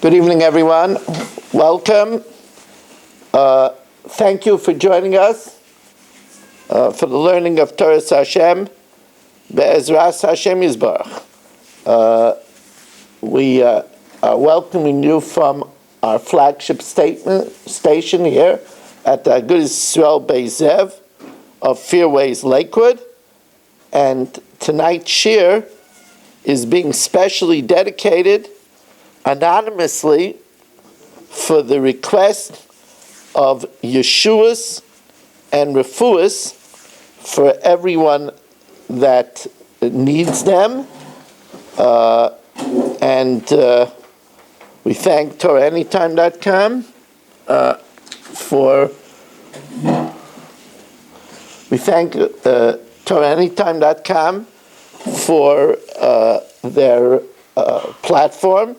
Good evening, everyone. Welcome. Thank you for joining us for the learning of Torah Hashem, Be'ezras Hashem Yisbarach. We are welcoming you from our flagship station here at the Good Yisrael Beis Zev of Fairways Lakewood. And tonight's shir is being specially dedicated anonymously for the request of Yeshuas and Refuas for everyone that needs them. And we thank TorahAnytime.com TorahAnytime.com for their platform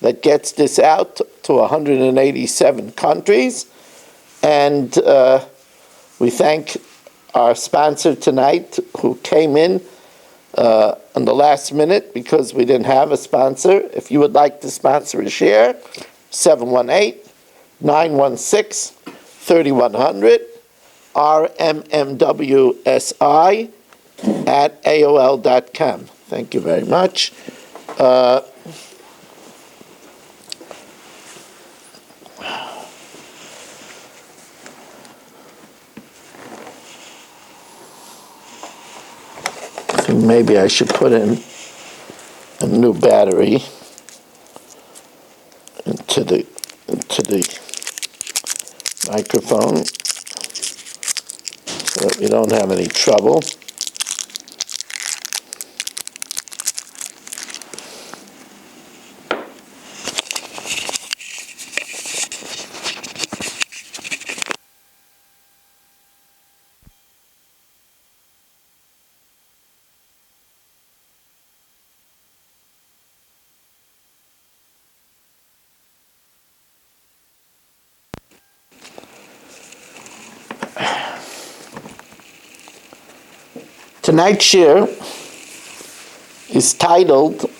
that gets this out to 187 countries. And we thank our sponsor tonight who came in on the last minute because we didn't have a sponsor. If you would like to sponsor a share, 718-916-3100, rmmwsi@aol.com. Thank you very much. Maybe I should put in a new battery into the microphone so that we don't have any trouble. Tonight's shir is titled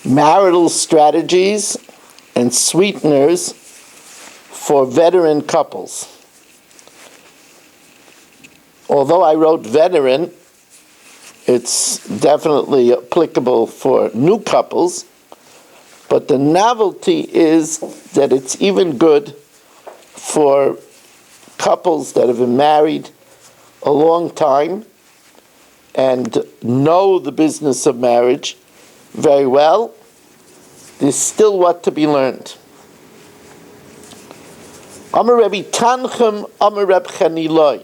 Marital Strategies and Sweeteners for Veteran Couples. Although I wrote veteran, it's definitely applicable for new couples, but the novelty is that it's even good for couples that have been married a long time and know the business of marriage very well. There's still what to be learned. Amar Rebbe Tanchem Amar Reb Chaniloi,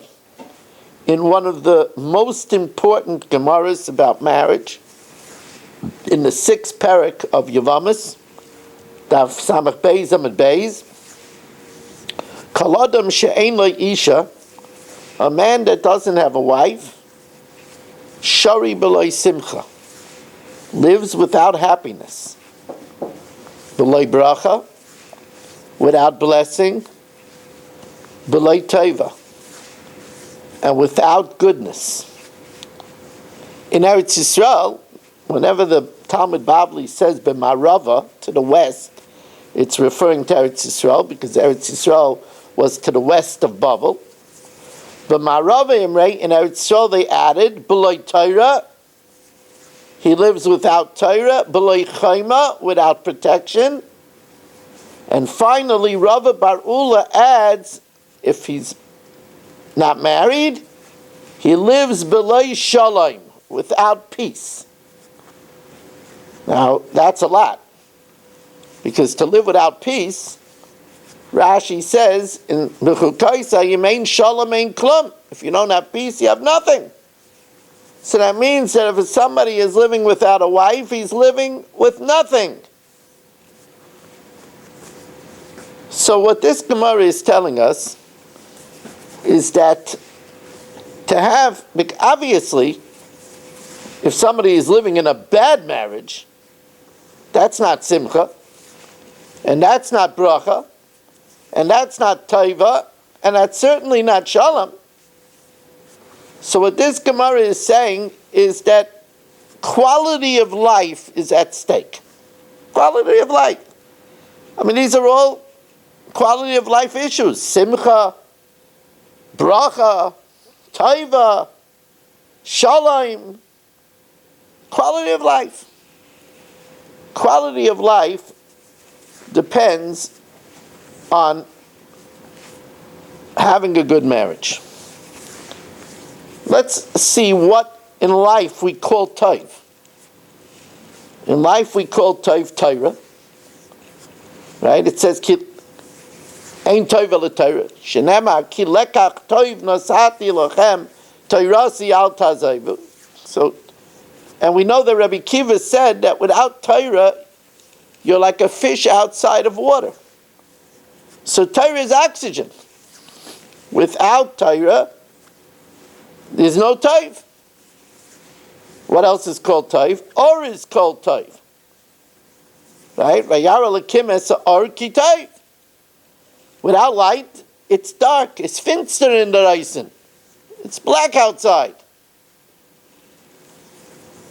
in one of the most important Gemaras about marriage, in the 6th parak of Yavamas, Daf Samach Beis Amud Beis, Kol Adam she'ein lo isha, a man that doesn't have a wife, Shari b'loi simcha, lives without happiness. B'loi bracha, without blessing. B'loi teva, and without goodness. In Eretz Yisrael, whenever the Talmud Bavli says b'marava, to the west, it's referring to Eretz Yisrael because Eretz Yisrael was to the west of Bavel. But Ma'arava Imrei, in Eretz Yisrael they added, B'loi Torah, he lives without Torah, B'loi Chayma, without protection. And finally, Rava Bar Ula adds, if he's not married, he lives B'loi Shalom, without peace. Now, that's a lot. Because to live without peace, Rashi says in Mechukaisa, Yemein Shalom Ein Klum. If you don't have peace, you have nothing. So that means that if somebody is living without a wife, he's living with nothing. So what this Gemara is telling us is that to have, obviously, if somebody is living in a bad marriage, that's not simcha, and that's not bracha, and that's not taiva, and that's certainly not shalom. So what this Gemara is saying is that quality of life is at stake. Quality of life. I mean, these are all quality of life issues. Simcha, bracha, taiva, shalom, quality of life. Quality of life depends on having a good marriage. Let's see what in life we call taiv. In life we call taiv Torah. Right? It says, Ein taiv el Torah. Shenema, ki lekach taiv nasati lochem, Torasi al tazavu. So, and we know that Rabbi Kiva said that without Torah, you're like a fish outside of water. So Torah is oxygen. Without Torah, there's no taiv. What else is called taiv? Or is called taiv. Right? Vayara lekim es or ki taiv. Without light, it's dark. It's finster in the reisen. It's black outside.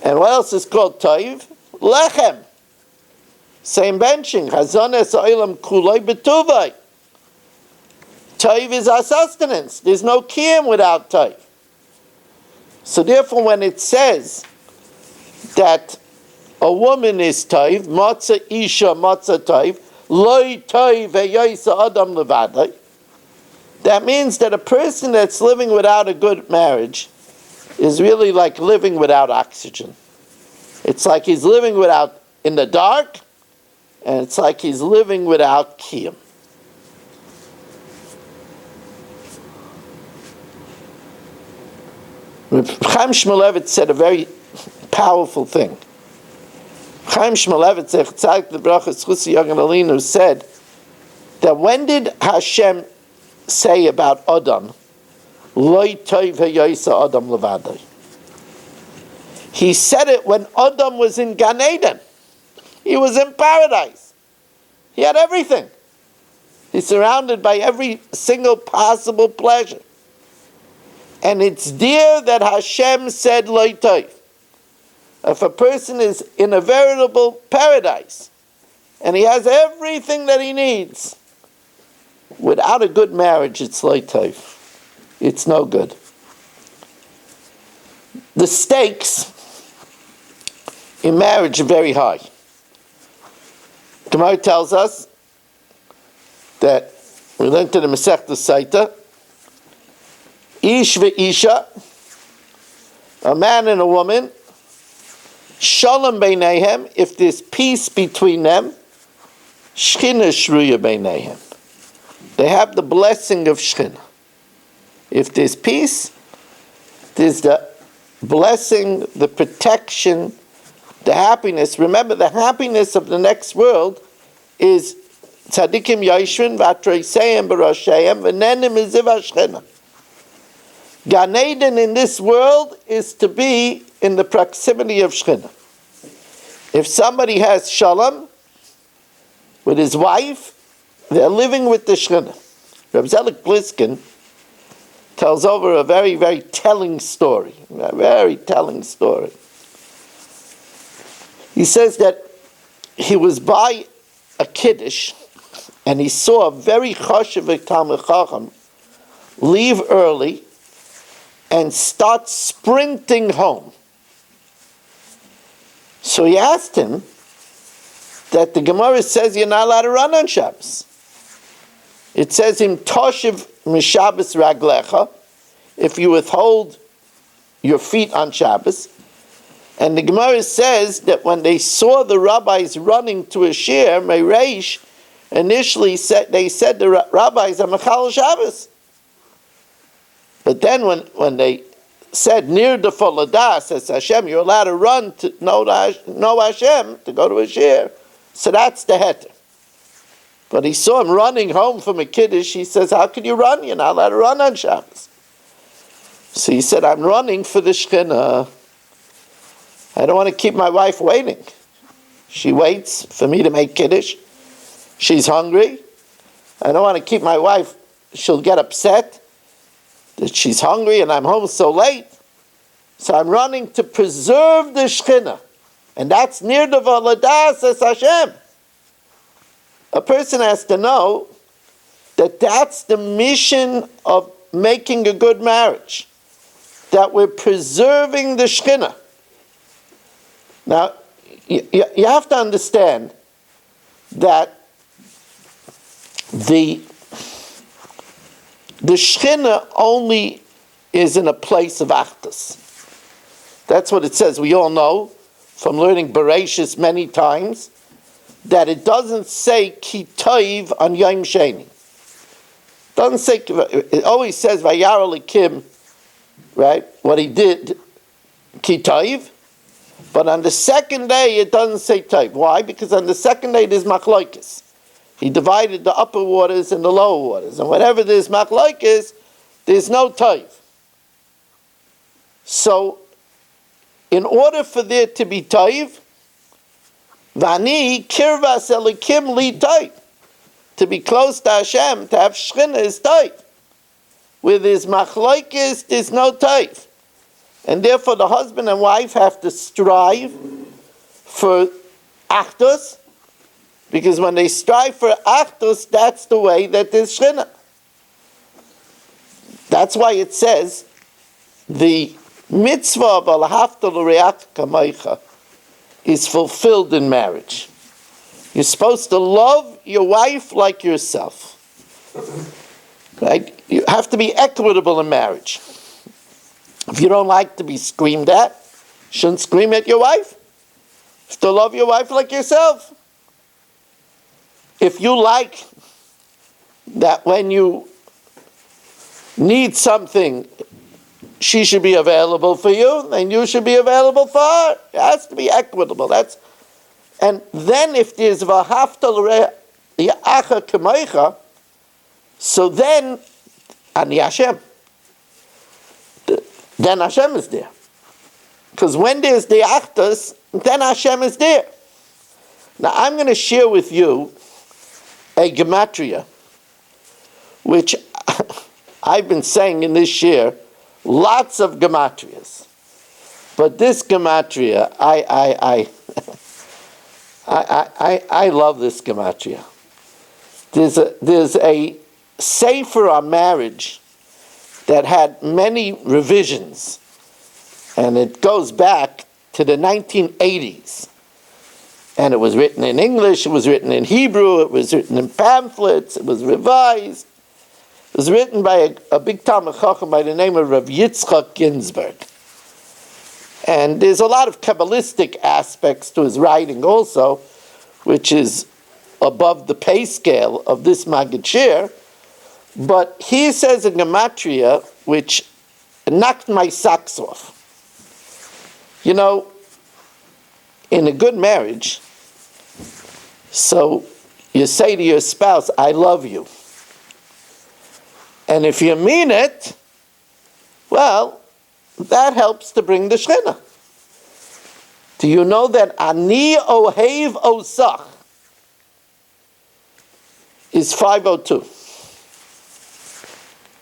And what else is called taiv? Lechem. Same benching. Chazon es oilam kuloi betuvai. Taiv is our sustenance. There's no kiyum without taiv. So therefore, when it says that a woman is taiv, matzah isha matzah taiv, loy taiv ve'yaysa adam levadai, that means that a person that's living without a good marriage is really like living without oxygen. It's like he's living without in the dark, and it's like he's living without kiyum. Chaim Shmulevitz said a very powerful thing. Chaim Shmulevitz, the Brachas Chusi Yagan Alinu, said that when did Hashem say about Adam, Loi toiv ha'yaysa Adam levadai? He said it when Adam was in Gan Eden. He was in paradise. He had everything. He's surrounded by every single possible pleasure. And it's there that Hashem said, Loi toiv. If a person is in a veritable paradise, and he has everything that he needs, without a good marriage, it's Loi toiv. It's no good. The stakes in marriage are very high. Gemara tells us that we learned in the Masechta Saita, Ish ve'isha, a man and a woman, Shalom beineihem, if there's peace between them, Shchina shruya beineihem. They have the blessing of Shchina. If there's peace, there's the blessing, the protection, the happiness. Remember, the happiness of the next world is tzadikim yashrin v'atreiseim b'rosheim v'nenim iziv hashchina. Gan Eden in this world is to be in the proximity of Shechina. If somebody has shalom with his wife, they're living with the Shechina. Reb Zelik Bliskin tells over a very, very telling story. A very telling story. He says that he was by a kiddush and he saw a very chashuv Talmid Chacham leave early and start sprinting home. So he asked him that the Gemara says you're not allowed to run on Shabbos. It says in Toshiv Mishabbos Raglecha, if you withhold your feet on Shabbos. And the Gemara says that when they saw the rabbis running to a shir, Meireish, initially they said the rabbis are Mechal Shabbos. But then when they said near the Foladah, says Hashem, you're allowed to run to know Hashem, to go to a shir. So that's the heter. But he saw him running home from a kiddush. He says, how can you run? You're not allowed to run on Shabbos. So he said, I'm running for the Shechina. I don't want to keep my wife waiting. She waits for me to make kiddush. She's hungry. I don't want to keep my wife. She'll get upset that she's hungry and I'm home so late. So I'm running to preserve the Shechina. And that's near the Voladah, says Hashem. a person has to know that that's the mission of making a good marriage, that we're preserving the Shekhinah. Now, you have to understand that the Shekhinah only is in a place of Achdus. That's what it says. We all know from learning Bereshis many times that it doesn't say Ki Toiv on Yom Sheni. It doesn't say, it always says Vayar Elikim, right? What he did, Ki Toiv. But on the second day, it doesn't say Toiv. Why? Because on the second day, there's Machlokes. He divided the upper waters and the lower waters. And whenever there's Machlokes, there's no Toiv. So, in order for there to be Toiv, Vani kirvas elikim li Toiv. To be close to Hashem, to have Shekhinah is Toiv. Where there's Machlokes, there's no Toiv. And therefore the husband and wife have to strive for Achdus, because when they strive for Achdus, that's the way that there's Shekhinah. That's why it says the mitzvah of Al-Hafta L'Reach Kamaycha is fulfilled in marriage. You're supposed to love your wife like yourself. Right? You have to be equitable in marriage. If you don't like to be screamed at, you shouldn't scream at your wife. You have to love your wife like yourself. If you like that when you need something, she should be available for you, then you should be available for her. It has to be equitable. And then if there's v'hafta l're'acha k'meicha, so then, ani Hashem, then Hashem is there. Because when there's the achdus, then Hashem is there. Now I'm going to share with you a gematria, which I've been saying in this share, lots of gematrias. But this gematria, I love this gematria. There's a sefer on marriage that had many revisions, and it goes back to the 1980s. And it was written in English, it was written in Hebrew, it was written in pamphlets, it was revised. It was written by a big Talmid Chacham by the name of Rav Yitzchak Ginsburg. And there's a lot of Kabbalistic aspects to his writing also, which is above the pay scale of this Maggid Shir. But he says a gematria which knocked my socks off. You know, in a good marriage, so you say to your spouse, I love you. And if you mean it, well, that helps to bring the Shekhinah. Do you know that Ani Ohev Osach is 502?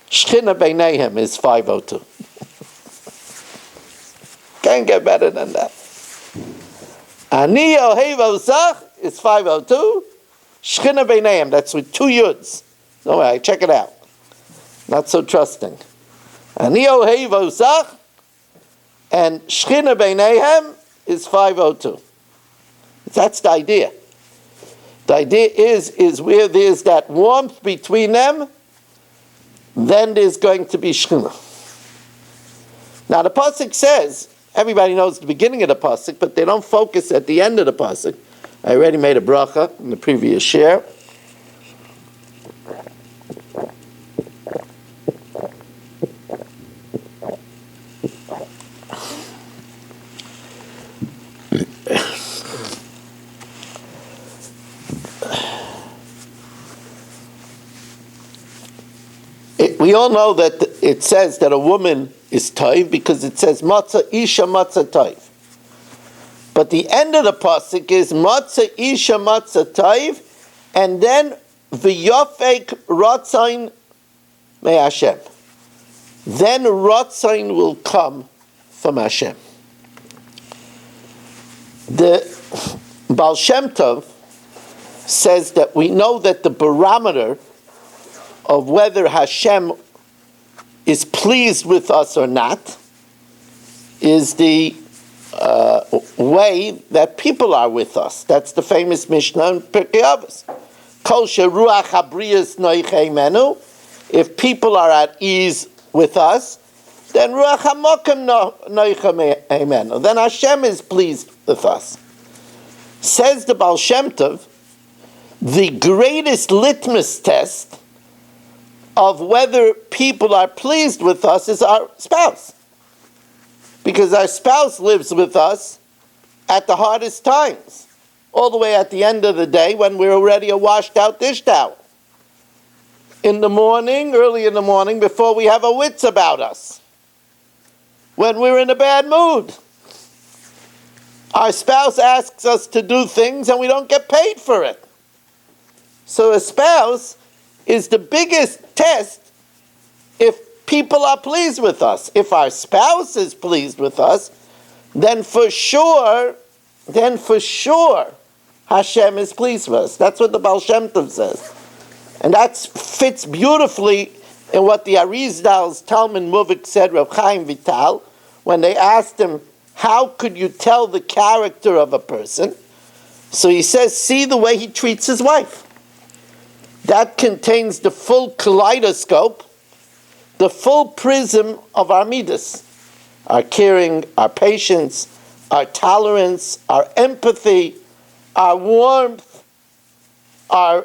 Shekhinah Beineihem is 502. Can't get better than that. Ani Ohev Osach is 502. Shekhinah Beineihem, that's with 2 yuds. No way, check it out. Not so trusting. Ani Ohev Osach and Shekhinah Beineihem is 502. That's the idea. The idea is where there's that warmth between them, then there's going to be Shekhinah. Now the pasuk says, everybody knows the beginning of the pasuk, but they don't focus at the end of the pasuk. I already made a bracha in the previous share. We all know that it says that a woman is toiv because it says matzah isha matzah toiv. But the end of the pasuk is matzah isha matzah toiv, and then v'yofek ratzain me Hashem. Then ratzain will come from Hashem. The Baal Shem Tov says that we know that the barometer of whether Hashem is pleased with us or not is the way that people are with us. That's the famous Mishnah in Pirkei Avos. Kol sheruach habriyas noichei menu. If people are at ease with us, then ruach hamokim noichei menu. Then Hashem is pleased with us. Says the Baal Shem Tov, the greatest litmus test of whether people are pleased with us is our spouse. Because our spouse lives with us at the hardest times, all the way at the end of the day when we're already a washed out dish towel. In the morning, early in the morning, before we have a wits about us. When we're in a bad mood. Our spouse asks us to do things and we don't get paid for it. So a spouse is the biggest test if people are pleased with us. If our spouse is pleased with us, then for sure Hashem is pleased with us. That's what the Baal Shem Tov says. And that fits beautifully in what the Arizdal's Talmud Muvik said, Rav Chaim Vital, when they asked him, how could you tell the character of a person? So he says, see the way he treats his wife. That contains the full kaleidoscope, the full prism of our midas, our caring, our patience, our tolerance, our empathy, our warmth, our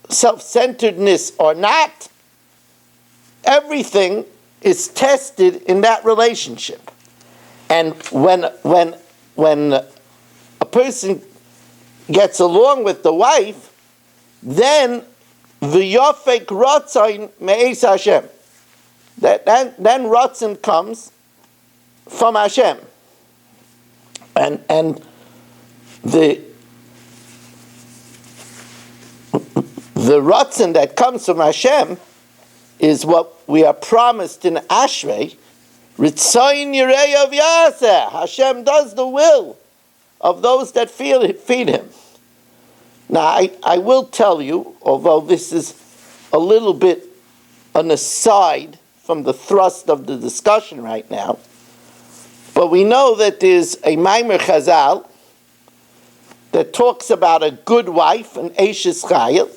self-centeredness or not. Everything is tested in that relationship. And when a person gets along with the wife, then v'yofek rotzain me'es Hashem. Then rotzen comes from Hashem. And the rotzen that comes from Hashem is what we are promised in Ashrei. Ritzayin yirei of Yaseh. Hashem does the will of those that feed him. Now, I will tell you, although this is a little bit an aside from the thrust of the discussion right now, but we know that there's a Maimer Chazal that talks about a good wife, an Eishes Chayil,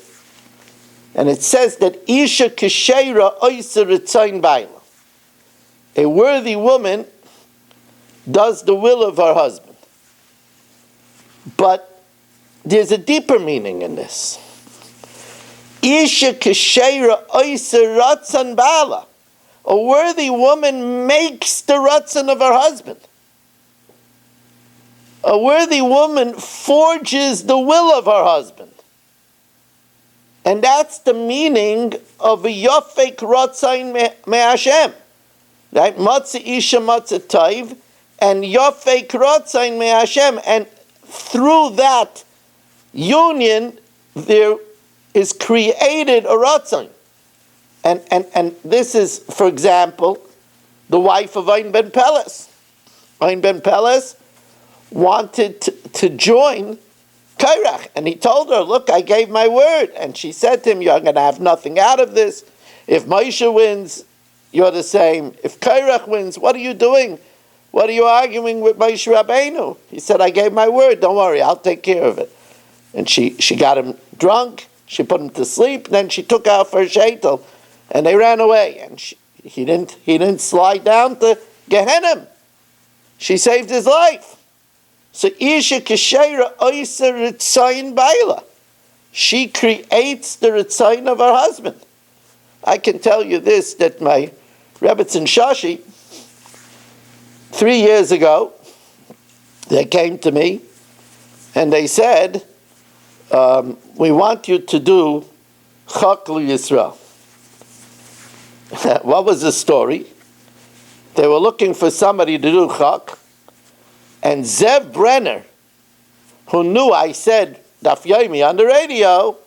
and it says that Isha Kesheira Oysa Ritzayin Baila. A worthy woman does the will of her husband. But there's a deeper meaning in this. Isha Kesheira Oysa Ratzon Baala. A worthy woman makes the ratzon of her husband. A worthy woman forges the will of her husband. And that's the meaning of a Yofek Ratzon Me Hashem. Right? Matzah Isha Matzah Taiv and Yofek Ratzon Me Hashem. And through that union, there is created a ratzon. And this is, for example, the wife of Ein Ben Peles. Ein Ben Peles wanted to join Kairach, and he told her, look, I gave my word. And she said to him, you're going to have nothing out of this. If Moshe wins, you're the same. If Kairach wins, what are you doing? What are you arguing with Moshe Rabbeinu? He said, I gave my word. Don't worry, I'll take care of it. And she got him drunk. She put him to sleep. Then she took out for a sheitel, and they ran away. And he didn't slide down to Gehenna. She saved his life. So Isha Kesheira Oysa Ritzayin Baila. She creates the Ritzayin of her husband. I can tell you this, that my Rebbetzin Shashi, 3 years ago, they came to me and they said, we want you to do Chak Yisrael. What was the story? They were looking for somebody to do Chak, and Zev Brenner, who knew I said Daf Yomi on the radio,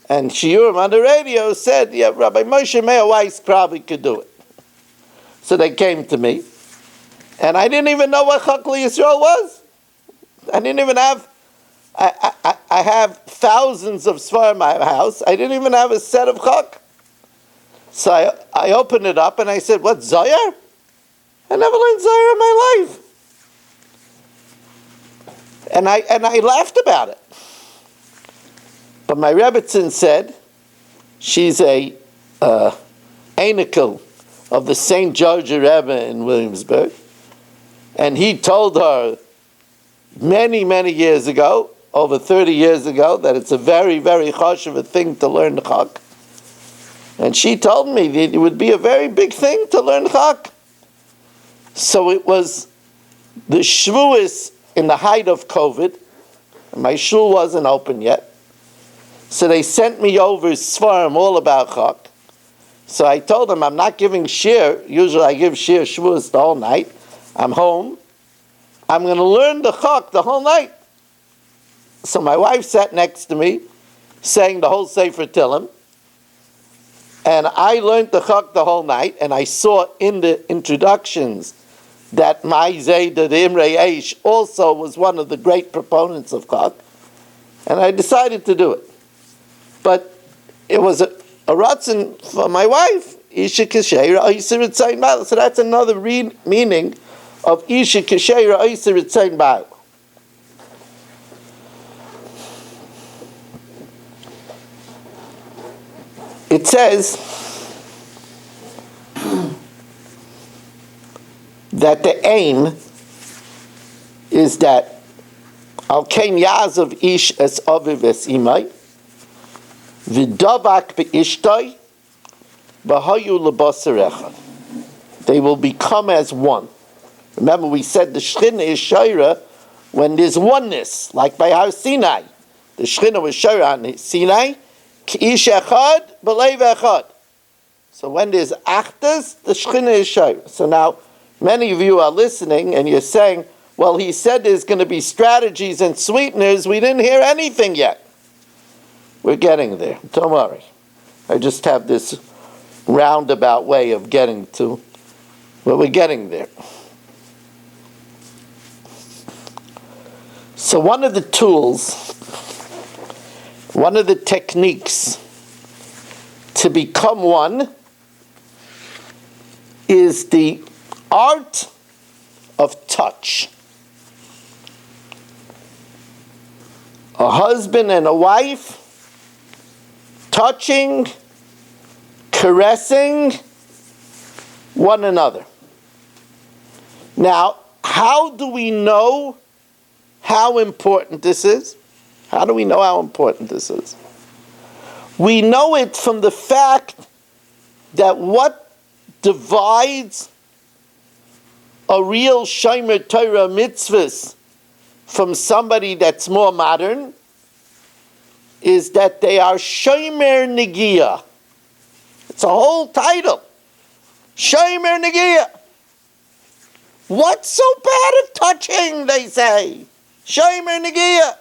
and Shiurim on the radio, said, yeah, Rabbi Moshe Meir Weiss probably could do it. So they came to me, and I didn't even know what Chak Yisrael was. I didn't even have I have thousands of Svar in my house. I didn't even have a set of Chak. So I opened it up and I said, what, Zohar? I never learned Zohar in my life. And I laughed about it. But my Rebbetzin said, she's a Anikel of the St. George Rebbe in Williamsburg. And he told her many, many years ago, over 30 years ago, that it's a very, very chashuv thing to learn Chak. And she told me that it would be a very big thing to learn Chak. So it was the Shavuos in the height of COVID. My shul wasn't open yet. So they sent me over Svarim all about Chak. So I told them I'm not giving shir. Usually I give shir Shavuos the whole night. I'm home. I'm going to learn the Chak the whole night. So my wife sat next to me, saying the whole Sefer Tillim. And I learned the Chak the whole night, and I saw in the introductions that my Zayda, the Imrei Eish, also was one of the great proponents of Chak. And I decided to do it. But it was a ratzon for my wife, Isha Kesheira Oiser Ritzayin Ba'al. So that's another meaning of Isha Kesheira Oiser Ritzayin Ba'al. It says that the aim is that Al Kain Yazav Ish Es Aviv Es Imai V'davak Be'ishtoi V'hayu L'basar Echad. They will become as one. Remember, we said the Shechina is Shaira when there's oneness, like by Har Sinai. The Shechina was Shaira on Sinai. K'ish echad, b'leiv echad. So when there's achdus, the Shechina is Shaira. So now, many of you are listening and you're saying, well, he said there's going to be strategies and sweeteners. We didn't hear anything yet. We're getting there. Don't worry. I just have this roundabout way of getting to, well, we're getting there. So one of the tools, one of the techniques to become one is the art of touch. A husband and a wife touching, caressing one another. Now, how do we know how important this is? How do we know how important this is? We know it from the fact that what divides a real Shomer Torah mitzvahs from somebody that's more modern is that they are Shomer Negiah. It's a whole title. Shomer Negiah. What's so bad of touching, they say? Shomer Negiah.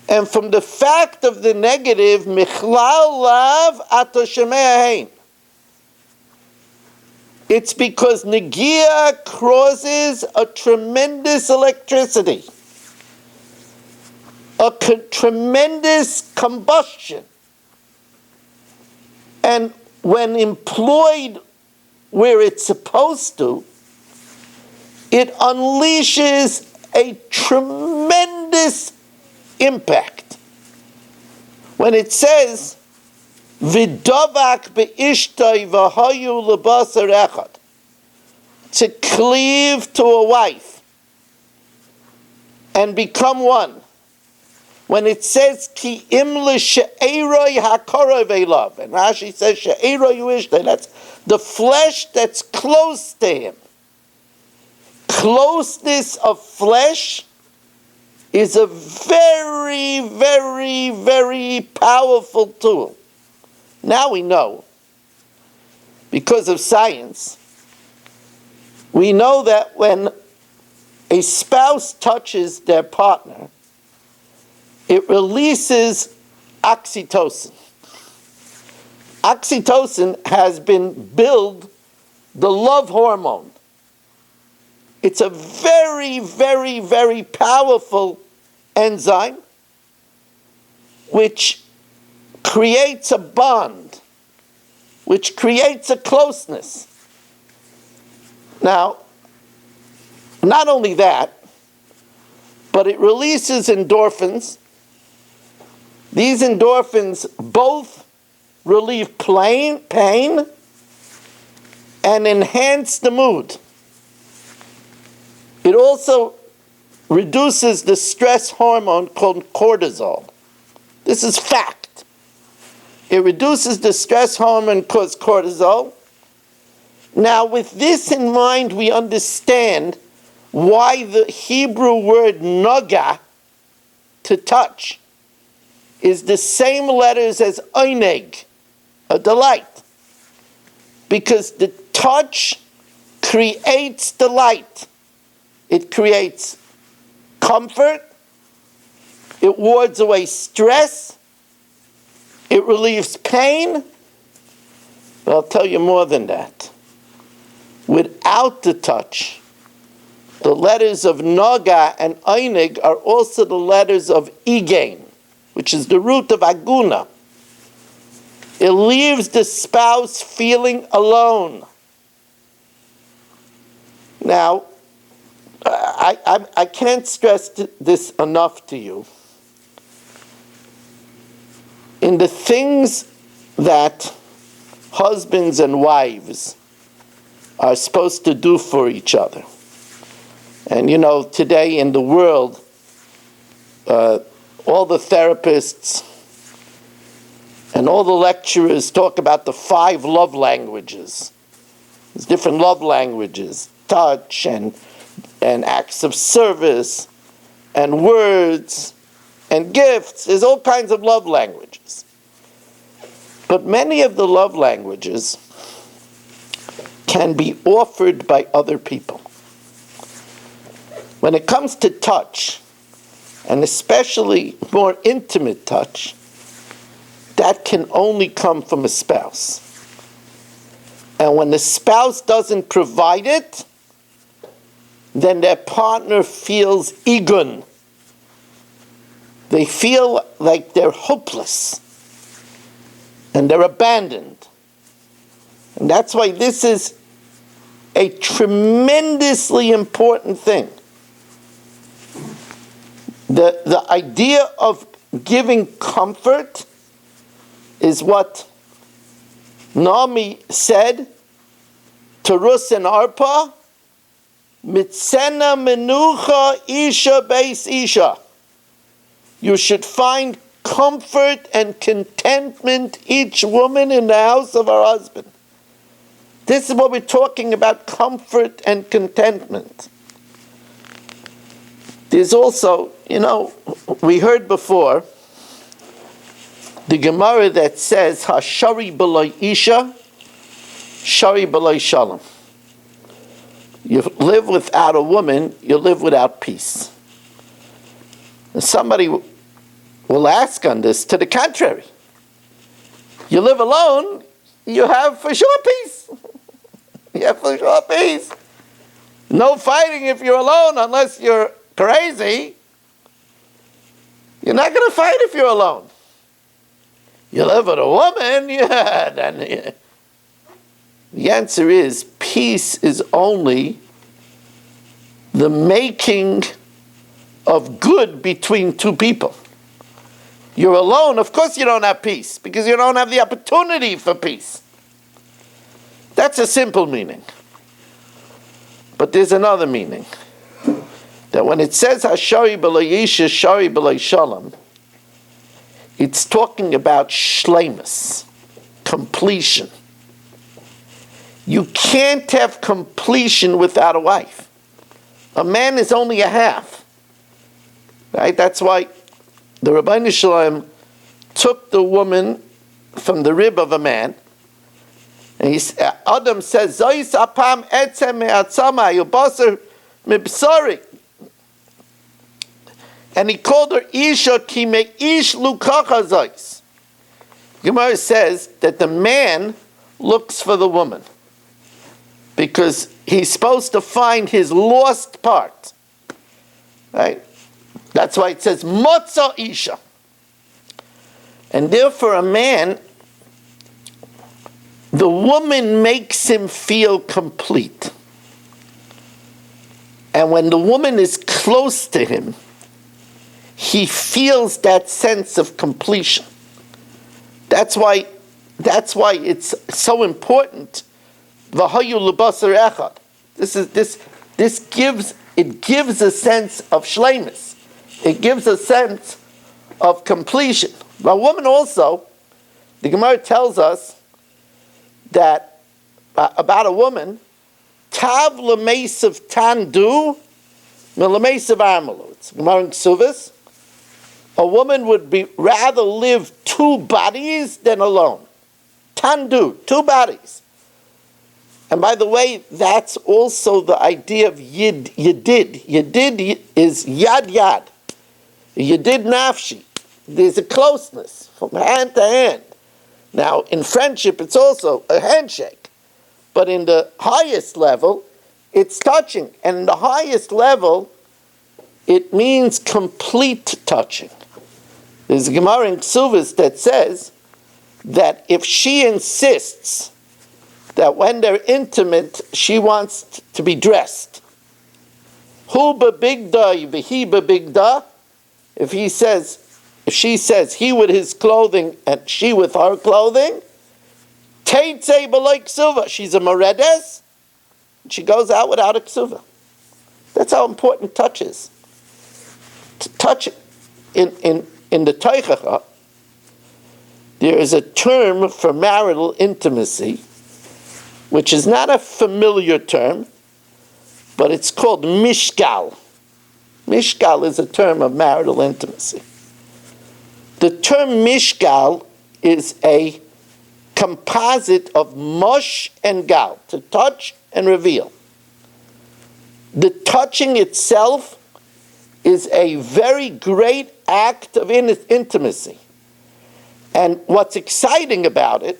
And from the fact of the negative, Michlal Lav Ato Shomea Hein. It's because Negiah causes a tremendous electricity, a tremendous combustion. And when employed where it's supposed to, it unleashes a tremendous impact. When it says, V'davak be'ishtoi v'hayu l'basar echad, to cleave to a wife and become one. When it says ki im l'she'eroi hakorov elav, and Rashi says she'eroi u'ishtoi, that's the flesh that's close to him. Closeness of flesh is a very, very, very powerful tool. Now we know, because of science, we know that when a spouse touches their partner, it releases oxytocin. Oxytocin has been billed the love hormone. It's a very, very, very powerful enzyme which creates a bond, which creates a closeness. Now, not only that, but it releases endorphins. These endorphins both relieve pain and enhance the mood. It also reduces the stress hormone called cortisol. This is fact. It reduces the stress hormone called cortisol. Now, with this in mind, we understand why the Hebrew word noga, to touch, is the same letters as oneg, a delight. Because the touch creates delight. It creates comfort. It wards away stress. It relieves pain. But I'll tell you more than that. Without the touch, the letters of Noga and Einig are also the letters of Igain, which is the root of Aguna. It leaves the spouse feeling alone. Now, I can't stress this enough to you. In the things that husbands and wives are supposed to do for each other. And you know, today in the world, all the therapists and all the lecturers talk about the 5 love languages. There's different love languages, touch and acts of service and words and gifts. There's all kinds of love languages. But many of the love languages can be offered by other people. When it comes to touch, and especially more intimate touch, that can only come from a spouse. And when the spouse doesn't provide it, then their partner feels egun. They feel like they're hopeless and they're abandoned. And that's why this is a tremendously important thing. The idea of giving comfort is what Naomi said to Rus and Arpa, Mitzena menucha isha beis isha. You should find comfort and contentment, each woman in the house of her husband. This is what we're talking about, comfort and contentment. There's also, you know, we heard before, the Gemara that says, Hashari b'loi isha, shari b'loi shalom. You live without a woman, you live without peace. And somebody will ask on this, to the contrary. You live alone, you have for sure peace. You have for sure peace. No fighting if you're alone unless you're crazy. You're not going to fight if you're alone. You live with a woman, yeah, then yeah. The answer is, peace is only the making of good between two people. You're alone, of course you don't have peace, because you don't have the opportunity for peace. That's a simple meaning. But there's another meaning. That when it says, Hashari b'lo yisha, shari b'lo shalom, it's talking about shleimus, completion. You can't have completion without a wife. A man is only a half. Right? That's why the Rabbeinu Shalom took the woman from the rib of a man, and Adam says, Zois apam etzem me'atzama, yubasar mibsari. And he called her Isha ki me'ish lukacha zois. Gemara says that the man looks for the woman. because he's supposed to find his lost part. Right? That's why it says Motza Isha. And therefore a man, the woman makes him feel complete. And when the woman is close to him, he feels that sense of completion. That's why it's so important. V'hayu l'basar echad. This gives a sense of shleimus. It gives a sense of completion. A woman also, the Gemara tells us that about a woman, tav l'meisav tandu mil'meisav armalu. It's Gemara in Ksuvas. A woman would rather live two bodies than alone. Tandu, two bodies. And by the way, that's also the idea of yidid. Yidid is yad. Yidid nafshi. There's a closeness from hand to hand. Now, in friendship, it's also a handshake. But in the highest level, it's touching. And in the highest level, it means complete touching. There's a Gemara in Ksuvas that says that if she insists that when they're intimate, she wants to be dressed. Hu b'bigda v'hi b'bigda. If she says he with his clothing and she with her clothing, teitzei b'loi ksuva. She's a meredes. She goes out without a ksuva. That's how important touch is. To touch in the Teichacha, there is a term for marital intimacy, which is not a familiar term, but it's called mishgal. Mishgal is a term of marital intimacy. The term mishgal is a composite of mush and gal, to touch and reveal. The touching itself is a very great act of intimacy. And what's exciting about it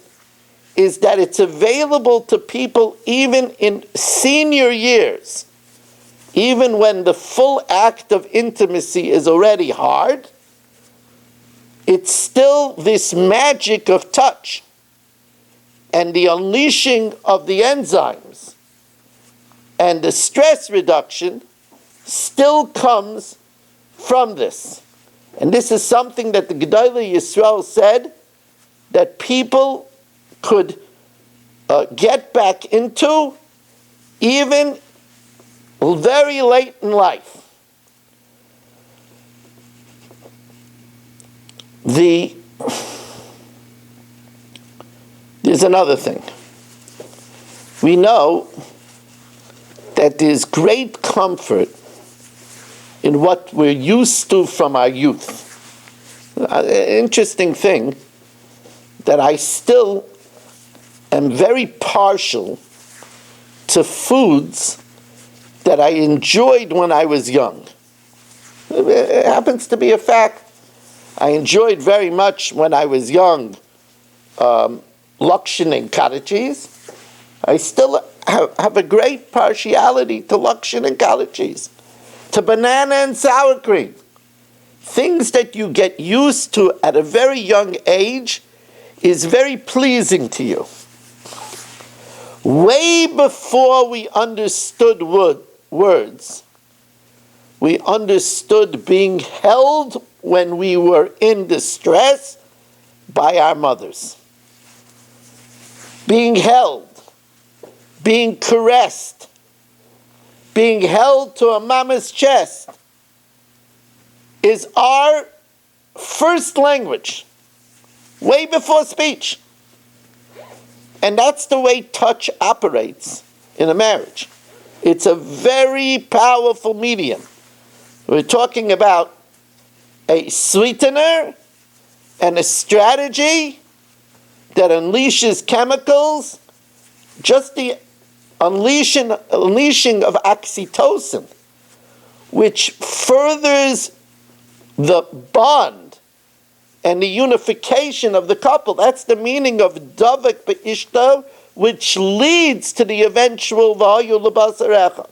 is that it's available to people even in senior years. Even when the full act of intimacy is already hard, it's still this magic of touch and the unleashing of the enzymes and the stress reduction still comes from this. And this is something that the Gedolei Yisrael said that people could get back into even very late in life. There's another thing. We know that there's great comfort in what we're used to from our youth. An interesting thing that I still am very partial to foods that I enjoyed when I was young. It happens to be a fact. I enjoyed very much when I was young Lakshan and cottage cheese. I still have a great partiality to Lakshan and cottage cheese, to banana and sour cream. Things that you get used to at a very young age is very pleasing to you. Way before we understood words, we understood being held when we were in distress by our mothers. Being held, being caressed, being held to a mama's chest is our first language, way before speech. And that's the way touch operates in a marriage. It's a very powerful medium. We're talking about a sweetener and a strategy that unleashes chemicals, just the unleashing of oxytocin, which furthers the bond and the unification of the couple. That's the meaning of davek be'ishto which leads to the eventual V'hayu l'basar echad.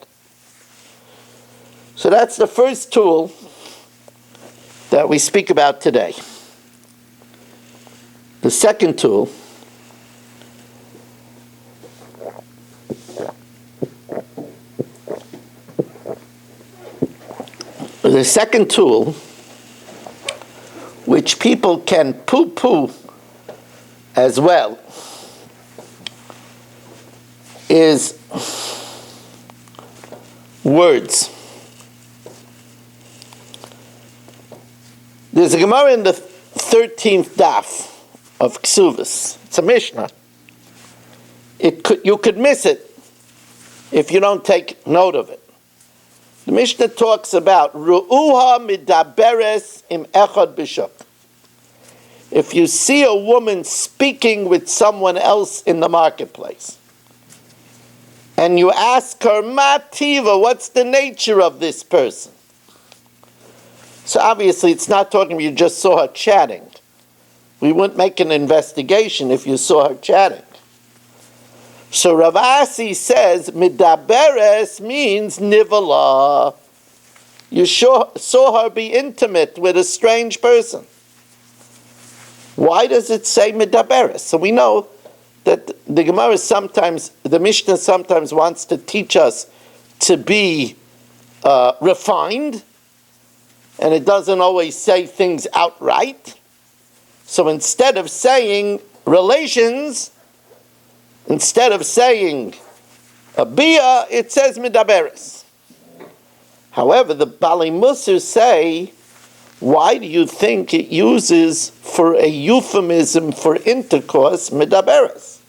So that's the first tool that we speak about today. The second tool which people can poo-poo as well, is words. There's a Gemara in the 13th daf of Ksuvas. It's a Mishnah. You could miss it if you don't take note of it. The Mishnah talks about Ru'uha midaberes im echad b'shuk. If you see a woman speaking with someone else in the marketplace, and you ask her, Ma tiva, what's the nature of this person? So obviously it's not talking about you just saw her chatting. We wouldn't make an investigation if you saw her chatting. So Rav Asi says, Midaberes means nivala. You saw her be intimate with a strange person. Why does it say Midaberes? So we know that the Gemara the Mishnah sometimes wants to teach us to be refined, and it doesn't always say things outright. So instead of saying relations, instead of saying a bia, it says midaberes. However, the Bali Musar say, why do you think it uses for a euphemism for intercourse midaberes?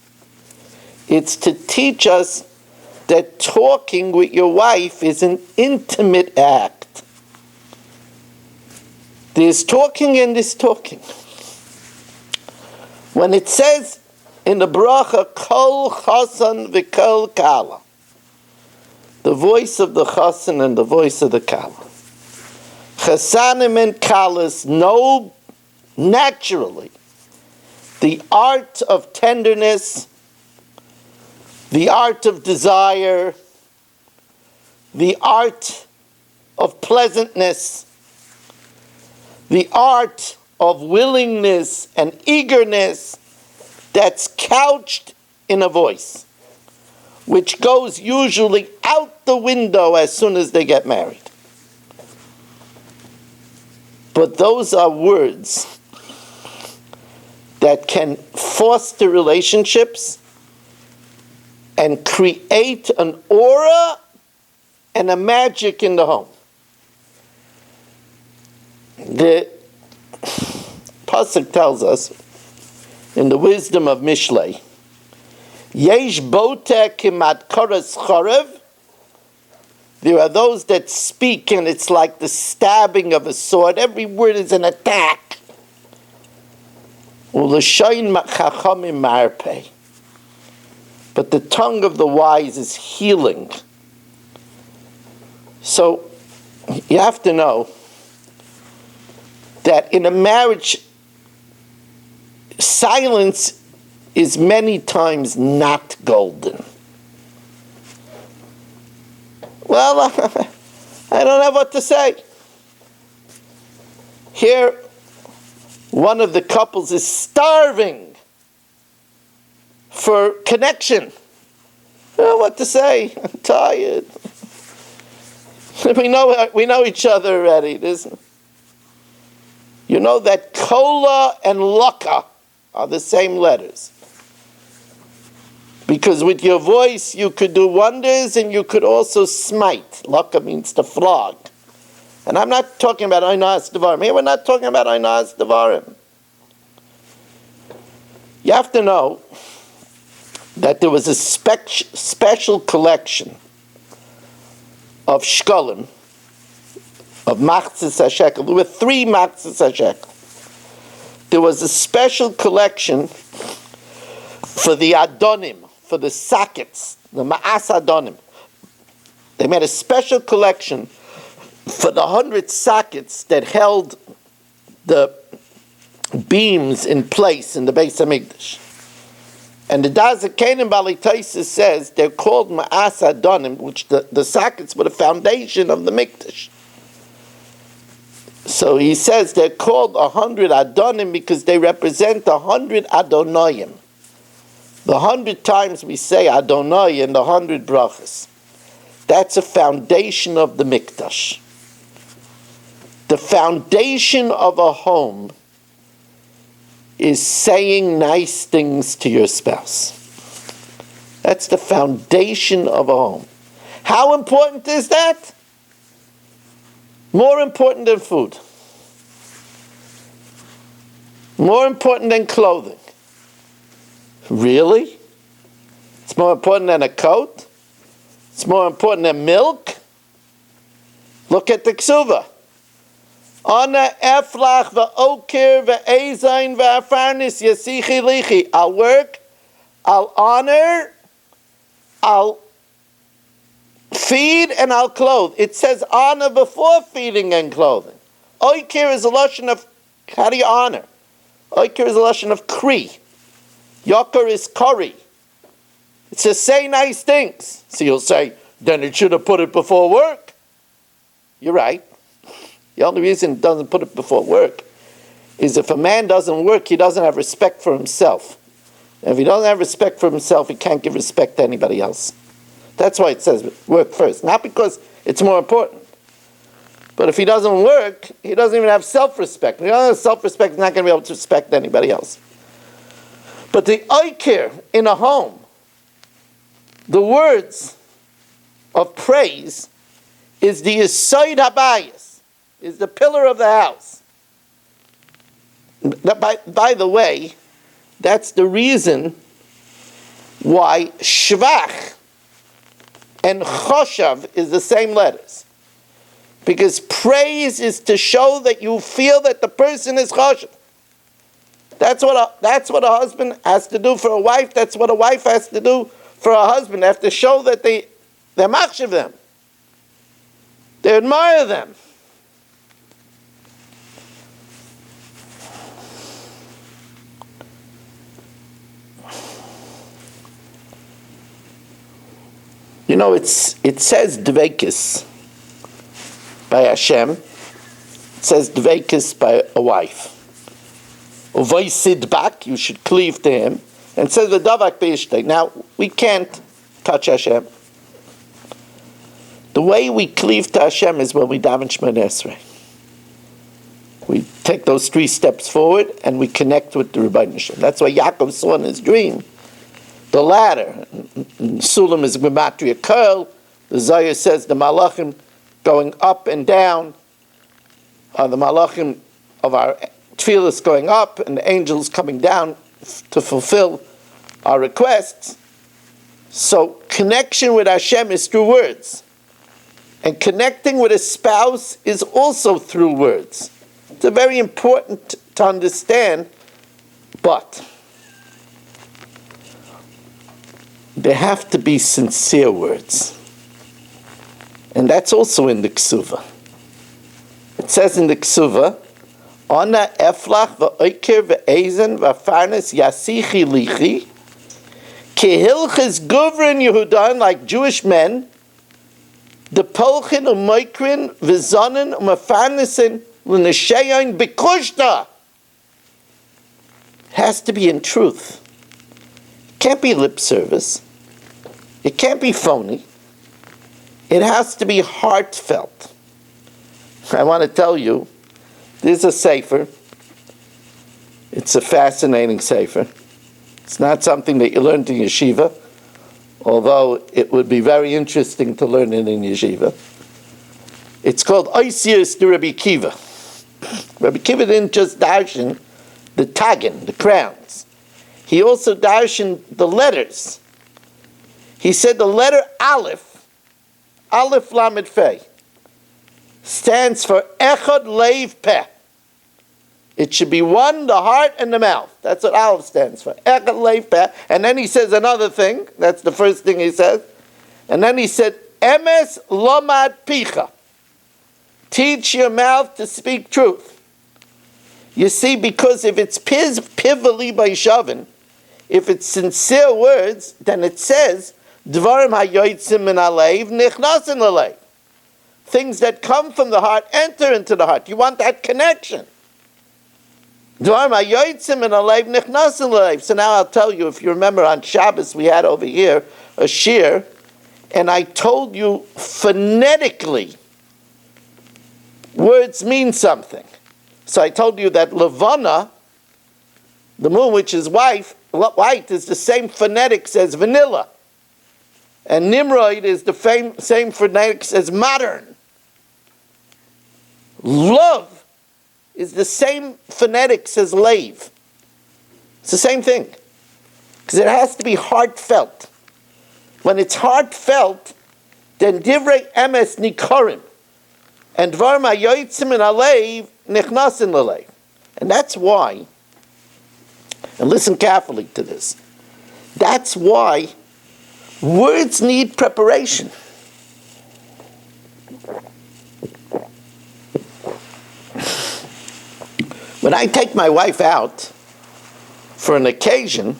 It's to teach us that talking with your wife is an intimate act. There's talking and there's talking. When it says in the bracha, kol chasan v'kol kala, the voice of the chasan and the voice of the kala. Chasanim and kalas know naturally the art of tenderness, the art of desire, the art of pleasantness, the art of willingness and eagerness that's couched in a voice, which goes usually out the window as soon as they get married. But those are words that can foster relationships and create an aura and a magic in the home. The Pasuk tells us in the wisdom of Mishlei, Yesh bote kimat koras chorev. There are those that speak and it's like the stabbing of a sword. Every word is an attack. U'l'shayin chachamim marpeh. But the tongue of the wise is healing. So you have to know that in a marriage, silence is many times not golden. Well, I don't have what to say. Here, one of the couples is starving for connection. I don't know what to say. I'm tired. We know each other already. You know that kola and laka are the same letters. Because with your voice you could do wonders and you could also smite. Laka means to flog. And I'm not talking about Einas Devarim. Here we're not talking about Einas Devarim. You have to know that there was a special collection of shkolim, of machzis hashekel. There were 3 machzis hashekel. There was a special collection for the adonim, for the sockets, the ma'as adonim. They made a special collection for the 100 sockets that held the beams in place in the Beis Hamikdash. And the Dazakanim Balitaisa says they're called Ma'as Adonim, which the sockets were the foundation of the Mikdash. So he says they're called 100 Adonim because they represent 100 Adonoyim. The 100 times we say Adonai in the 100 brachas. That's a foundation of the Mikdash. The foundation of a home is saying nice things to your spouse. That's the foundation of a home. How important is that? More important than food. More important than clothing. Really? It's more important than a coat? It's more important than milk? Look at the ksuva. Ana eflach va'okir va'ezain va'afarnis yasichi lichi. I'll work, I'll honor, I'll feed, and I'll clothe. It says honor before feeding and clothing. Oiker is a lashon of, how do you honor? Oiker is a lashon of kri. Yokar is kari. It says say nice things. So you'll say, then it should have put it before work. You're right. The only reason it doesn't put it before work is if a man doesn't work, he doesn't have respect for himself. And if he doesn't have respect for himself, he can't give respect to anybody else. That's why it says work first. Not because it's more important. But if he doesn't work, he doesn't even have self-respect. If he doesn't have self-respect, he's not going to be able to respect anybody else. But the oiker in a home, the words of praise, is the Yesod Habayis, is the pillar of the house. By the way, that's the reason why Shvach and Choshav is the same letters. Because praise is to show that you feel that the person is Choshav. That's what a husband has to do for a wife. That's what a wife has to do for a husband. They have to show that they're machshav them. They admire them. You know, it says dveikis by Hashem. It says dveikis by a wife. Uvaysid bak, you should cleave to him. And it says v'davak be'ishtay. Now, we can't touch Hashem. The way we cleave to Hashem is when we daven Shmoneh Esrei. We take those 3 steps forward and we connect with the Rebbeinu Shem. That's why Yaakov saw in his dream the ladder. Sulam is gematria curl. The Zohar says the malachim going up and down. The malachim of our tefillah going up and the angels coming down to fulfill our requests. So connection with Hashem is through words. And connecting with a spouse is also through words. It's very important to understand, but there have to be sincere words. And that's also in the Ksuva. It says in the Ksuva, Ona eflach v'oiker v'ezen v'farnes yasichi lichi kehilches guvrin Yehudan, like Jewish men, the polchin u'moikrin v'zonin u'mafarnesen l'neshayon b'kushta. Has to be in truth. It can't be lip service. It can't be phony. It has to be heartfelt. I want to tell you, there's a sefer. It's a fascinating sefer. It's not something that you learn in yeshiva, although it would be very interesting to learn it in yeshiva. It's called Oisius de Rabbi Kiva. Rabbi Kiva didn't just darshan the tagin, the crowns. He also darshan the letters. He said the letter Aleph, Aleph Lamed Fei, stands for Echad Leiv Peh. It should be one, the heart and the mouth. That's what Aleph stands for. Echad Leiv Peh. And then he says another thing. That's the first thing he says. And then he said, Emes Lomad Picha. Teach your mouth to speak truth. You see, because if it's Pivali by Shavin, If it's sincere words, then it says, Dvarim hayotzim min halev nichnasin lalev. Things that come from the heart enter into the heart. You want that connection. Dvarim hayotzim min halev nichnasin lalev. So now I'll tell you, if you remember on Shabbos we had over here a shir, and I told you phonetically words mean something. So I told you that Levana, the moon which is white, is the same phonetics as vanilla. And Nimrod is the same phonetics as modern. Love is the same phonetics as lave. It's the same thing. Because it has to be heartfelt. When it's heartfelt, then divrei emes nikorim. And dvar mayotzim min halev nichnasin lalev. And that's why, and listen carefully to this, that's why words need preparation. When I take my wife out for an occasion,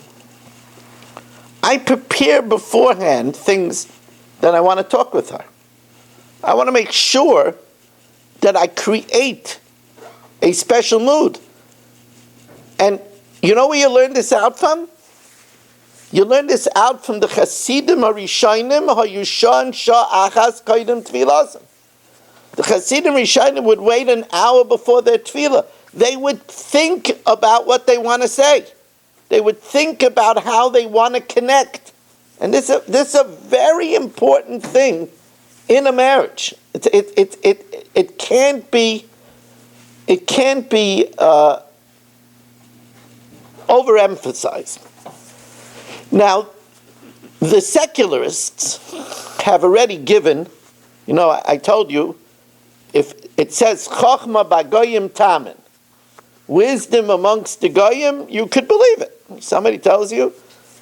I prepare beforehand things that I want to talk with her. I want to make sure that I create a special mood. And you know where you learn this out from? You learn this out from the Chasidim Harishonim Hayushan Shah Achas Kodim Tfilasim. The Chasidim Rishonim would wait an hour before their tefillah. They would think about what they want to say. They would think about how they want to connect. And this is a very important thing in a marriage. It can't be overemphasized. Now, the secularists have already given, I told you, if it says Chochma Bagoyim Tamen, wisdom amongst the Goyim, you could believe it. Somebody tells you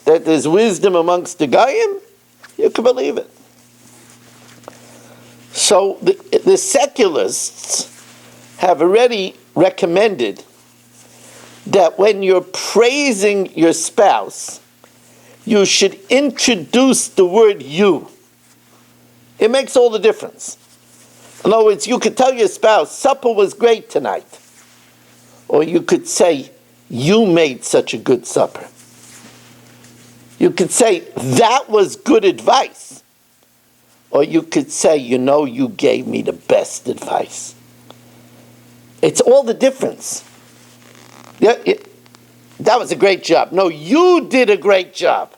that there's wisdom amongst the Goyim, you could believe it. So the secularists have already recommended that when you're praising your spouse, you should introduce the word you. It makes all the difference. In other words, you could tell your spouse, supper was great tonight. Or you could say, you made such a good supper. You could say, that was good advice. Or you could say, you gave me the best advice. It's all the difference. That was a great job. No, you did a great job.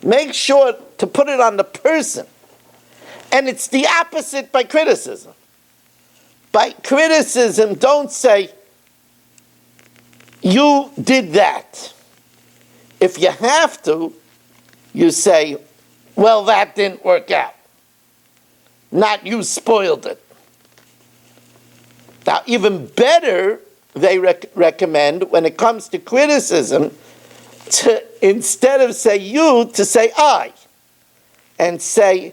Make sure to put it on the person. And it's the opposite by criticism. By criticism, don't say, you did that. If you have to, you say, well, that didn't work out. Not you spoiled it. Now, even better, they recommend, when it comes to criticism, to, instead of say you, to say I. And say,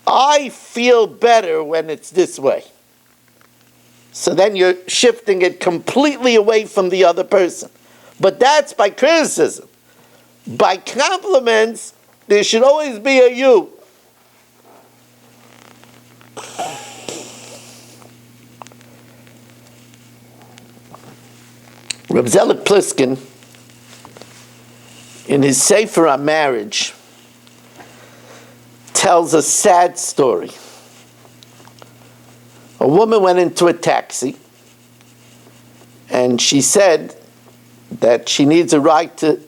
I feel better when it's this way. So then you're shifting it completely away from the other person. But that's by criticism. By compliments, there should always be a you. Reb Zelik Pliskin, in his Sefer on Marriage, tells a sad story. A woman went into a taxi, and she said that she needs a ride to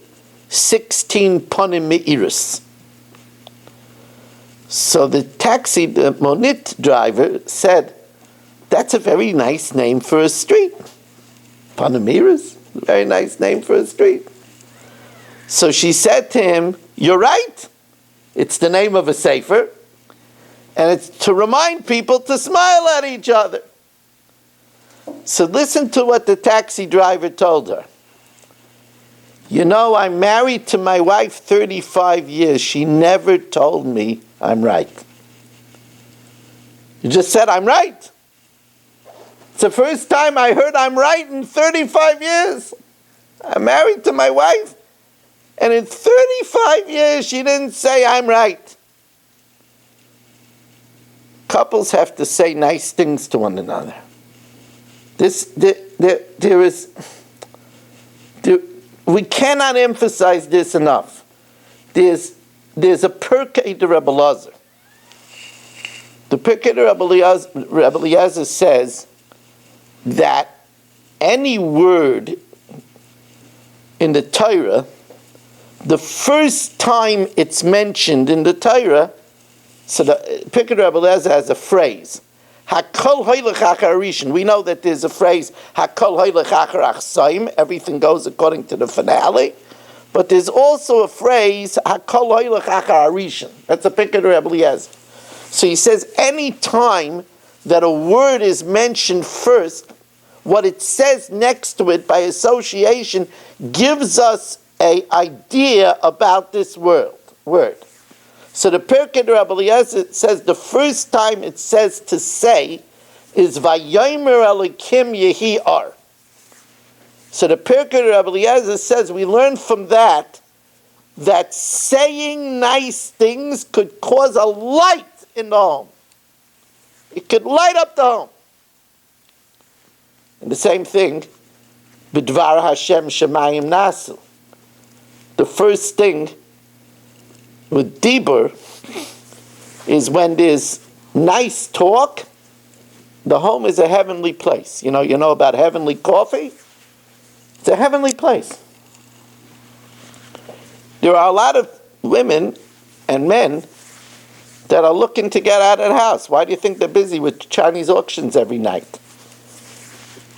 16 Ponim Me'iris. So the monit driver said, that's a very nice name for a street. Ponim Me'iris, a very nice name for a street. So she said to him, you're right. It's the name of a sefer, and it's to remind people to smile at each other. So listen to what the taxi driver told her. I'm married to my wife 35 years. She never told me I'm right. You just said I'm right. It's the first time I heard I'm right in 35 years. I'm married to my wife, And in 35 years, she didn't say, I'm right. Couples have to say nice things to one another. We cannot emphasize this enough. There's a Pirkei de Rebbe Elazar. The Pirkei de Rebbe Elazar says that any word in the Torah, the first time it's mentioned in the Torah, so the Pirkei de Rebbe Elazar has a phrase, Hakol hoylech achar rishon. We know that there's a phrase, Hakol hoylech achar achsaim, everything goes according to the finale. But there's also a phrase, Hakol hoylech achar rishon. That's a Pirkei de Rebbe Elazar. So he says, any time that a word is mentioned first, what it says next to it by association gives us an idea about this word. So the Pirkei de Rebbe Elazar says the first time it says to say is Vayomer Elokim Yehi Ar. So the Pirkei de Rebbe Elazar says we learn from that saying nice things could cause a light in the home. It could light up the home. And the same thing, B'dvar Hashem Shemayim Nasu. The first thing with Dibur is when there's nice talk, the home is a heavenly place. You know about heavenly coffee? It's a heavenly place. There are a lot of women and men that are looking to get out of the house. Why do you think they're busy with Chinese auctions every night?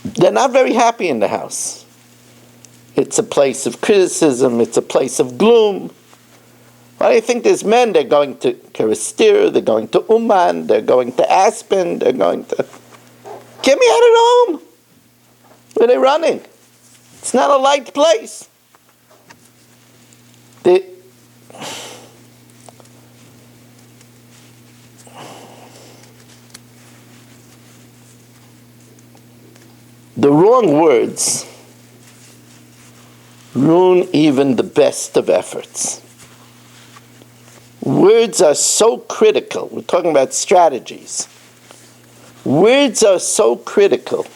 They're not very happy in the house. It's a place of criticism. It's a place of gloom. Why do you think there's men? They're going to Kerestir, they're going to Uman, they're going to Aspen, they're going to... Get me out of home! Where are they running? It's not a light place. The wrong words ruin even the best of efforts. Words are so critical. We're talking about strategies. Words are so critical.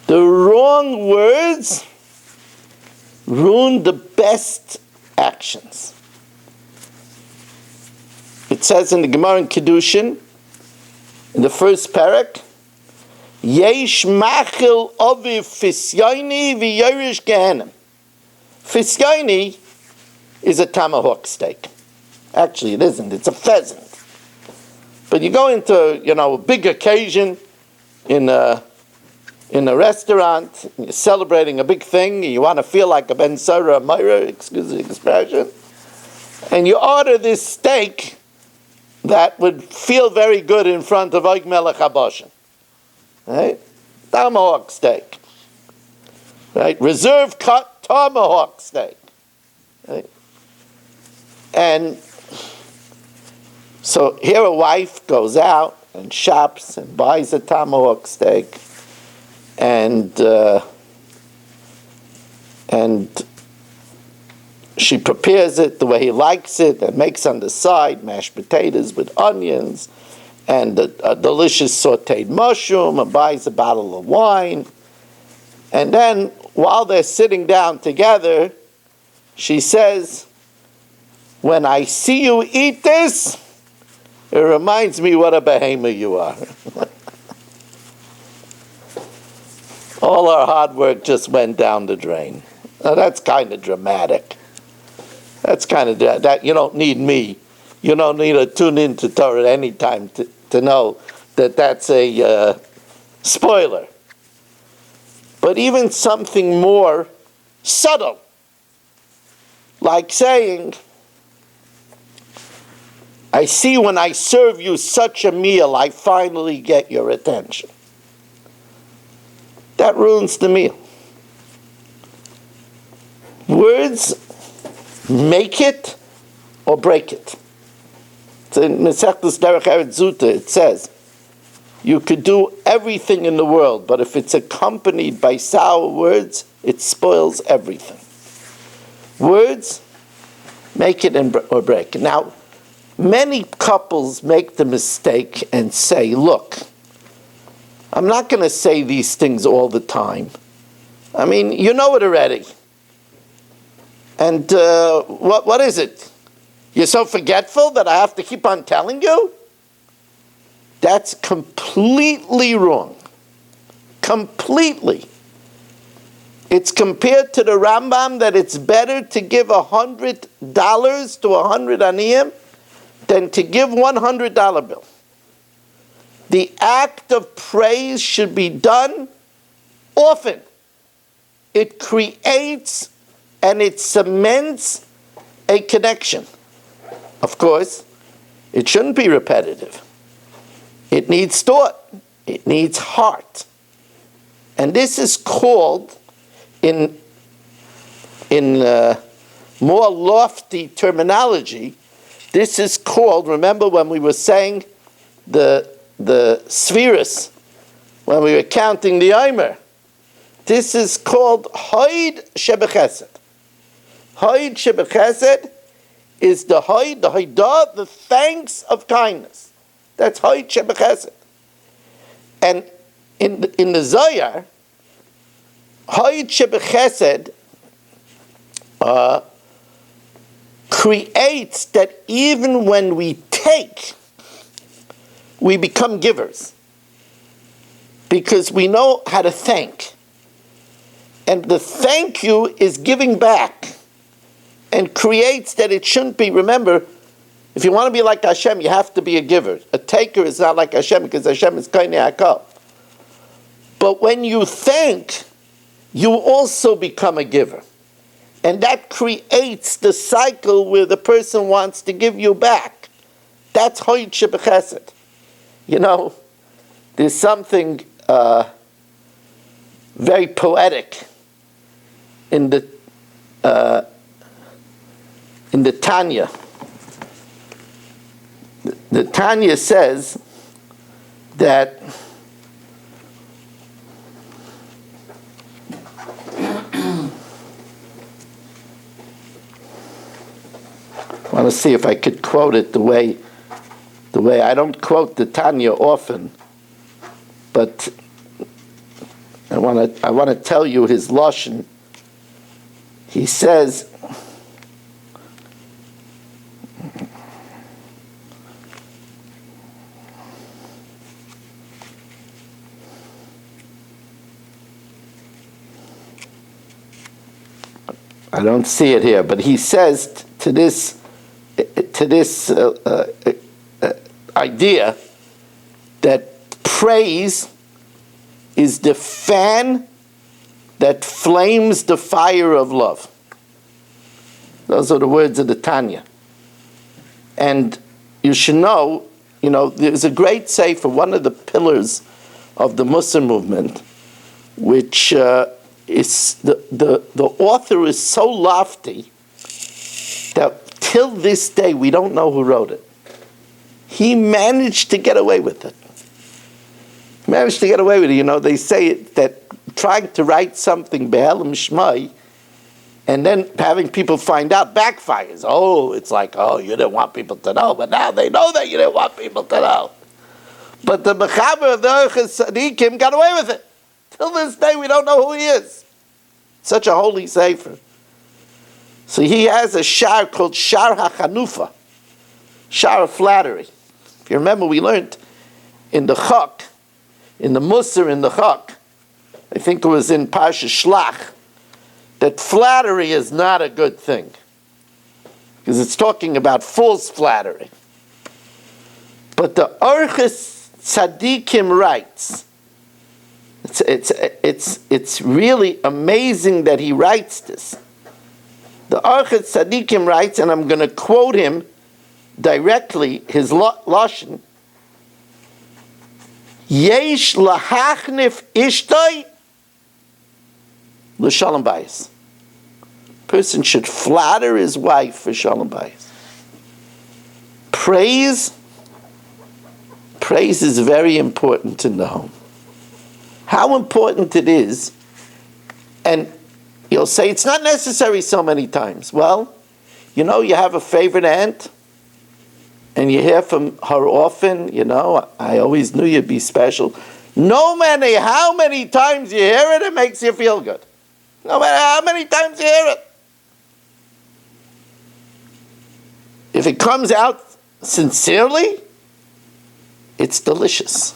The wrong words ruin the best actions. It says in the Gemara in Kedushin, in the first parak, Yesh machil aviv fisyoni v'yorish gehenim. Fisyoni is a tomahawk steak. Actually, it isn't. It's a pheasant. But you go into, a big occasion in a restaurant, you're celebrating a big thing, and you want to feel like a Ben Sarah Myra, excuse the expression, and you order this steak that would feel very good in front of Oig Melech HaBashan. Right? Tomahawk steak. Right? Reserve cut tomahawk steak. Right? And so here a wife goes out and shops and buys a tomahawk steak, and she prepares it the way he likes it and makes on the side mashed potatoes with onions and a delicious sautéed mushroom, and buys a bottle of wine. And then while they're sitting down together, she says, "When I see you eat this, it reminds me what a behemoth you are." All our hard work just went down the drain. Now that's kind of dramatic. That's kind of that. You don't need me. You don't need to tune in to Torah at any time to know that that's a spoiler. But even something more subtle, like saying, "I see when I serve you such a meal, I finally get your attention." That ruins the meal. Words make it or break it. It's in Mesechus Derech Eretz Zuta, it says, you could do everything in the world, but if it's accompanied by sour words, it spoils everything. Words make it or break it. Now, many couples make the mistake and say, look, I'm not going to say these things all the time. I mean, you know it already. And what is it? You're so forgetful that I have to keep on telling you? That's completely wrong. Completely. It's compared to the Rambam that it's better to give $100 to 100 aniyim than to give $100 bill. The act of praise should be done often. It creates and it cements a connection. Of course, it shouldn't be repetitive. It needs thought. It needs heart. And this is called, in more lofty terminology, this is called, remember when we were saying the Sweeteners, when we were counting the Eimer, this is called Hoid Shebechesed. Hoid Shebechesed is the Hoidah, the thanks of kindness. That's Hoid Shebechesed. And in the Zohar, Hoid Shebechesed creates that even when we take, we become givers. Because we know how to thank. And the thank you is giving back. And creates that it shouldn't be, remember, if you want to be like Hashem, you have to be a giver. A taker is not like Hashem because Hashem is kainei hakol. But when you thank, you also become a giver. And that creates the cycle where the person wants to give you back. That's Hoid Shebechesed. You know, there's something very poetic in the Tanya. The Tanya says that I want to see if I could quote it the way I don't quote the Tanya often, but I want to tell you his lashon. He says, I don't see it here, but he says to this idea that praise is the fan that flames the fire of love. Those are the words of the Tanya. And you should know, there's a great sefer, one of the pillars of the Musar movement, which is the author is so lofty that till this day we don't know who wrote it. He managed to get away with it. They say that trying to write something Be'elam Shmai and then having people find out backfires. Oh, it's like, you didn't want people to know, but now they know that you didn't want people to know. But the Mechaber of the Orchos Tzadikim got away with it. Till this day we don't know who he is. Such a holy sefer. So he has a shar called Shar HaChanufa, Shar of Flattery. If you remember, we learned in the Chok, in the Musar in the Chok, I think it was in Parsha Shlach, that flattery is not a good thing. Because it's talking about false flattery. But the Orchos Tzadikim writes, it's really amazing that he writes this. The Orchos Tzadikim writes, and I'm going to quote him directly, his lashon, Yesh lahachnif ishtoi l'shalom bayis. Person should flatter his wife for shalom bayis. Praise is very important in the home. How important it is, and You'll say, it's not necessary so many times. Well, you know, you have a favorite aunt, and you hear from her often, you know, I always knew you'd be special. No matter how many times you hear it, it makes you feel good. No matter how many times you hear it. If it comes out sincerely, it's delicious.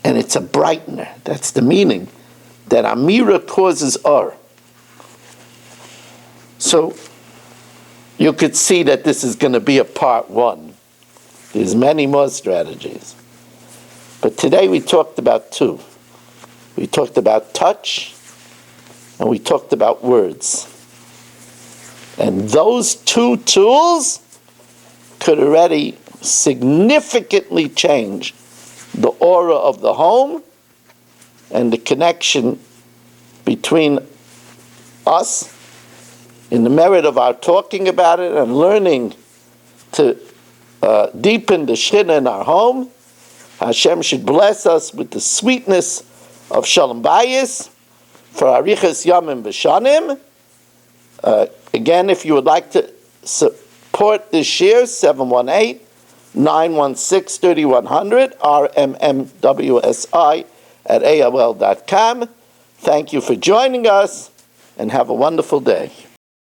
And it's a brightener. That's the meaning. That Amira causes or. So, you could see that this is going to be a part one. There's many more strategies. But today we talked about two. We talked about touch, and we talked about words. And those two tools could already significantly change the aura of the home and the connection between us in the merit of our talking about it and learning to deepen the Shekhinah in our home. Hashem should bless us with the sweetness of Shalom Bayis for Arichas Yamim V'Shanim. Again, if you would like to support this year, 718-916-3100, rmmwsi@aol.com. Thank you for joining us, and have a wonderful day.